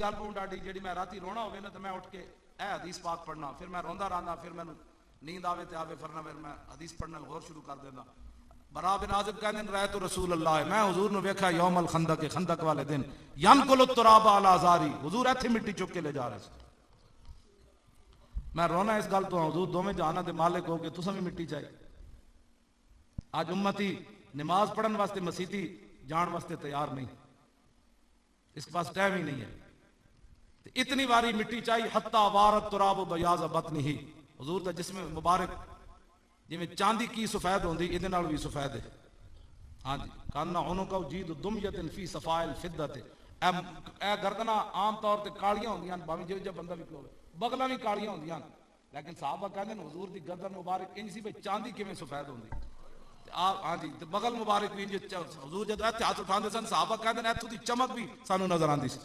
गल पऊँ डाडी जी मैं राती रोना होवे ना तो मैं उठ के ए हदीस पाक पढ़ना, फिर मैं रोंदा रहना, फिर मैं नींद आवे तो आवे, फिर मैं हदीस पढ़ना होर शुरू कर देना। बरा बिन आज़िब कहते हैं रायतु रसूल अल्लाह, मैं हुजूर ने वेखा यौमल खंदक, खंदक वाले दिन, यनकुलु तुराब अला ज़ारी, हुजूर इत्थे मिट्टी चुक के ले जा रहे थे। मैं रोना इस गल तो हुजूर दोवें जहानां दे मालिक हो के तुसां भी मिट्टी चाहिए। आज उम्मती नमाज पढ़न वास्ते मसीती जान वास्ते तैयार नहीं, इस पास टाइम ही नहीं है। इतनी बारी मिट्टी चाहिए हत्ता वारत तुराब बयाज बतनी ही, हुजूर दा जिस्म मुबारक जिवें चांदी की सफेद होंदी इहदे नाल भी सफेद है। हाँ जी, काना उनको जीद दुमयतिन फी सफाइल फिद्दत, ए गर्दना आम तौर ते कालियां होंदियां, भावें जिहो जिहा बंदा भी कोवे, बगलां भी कालियां होंदियां, लेकिन साहबा कहंदे ने हुजूर दी गर्दन मुबारक इंज सी भाई चांदी किवें सफेद होंदी। हाँ जी, बगल मुबारक भी हुजूर जब इत्थे हथ उठांदे सन, साहबा कहंदे ने इत्थों दी चमक भी सानू नजर आंदी सी।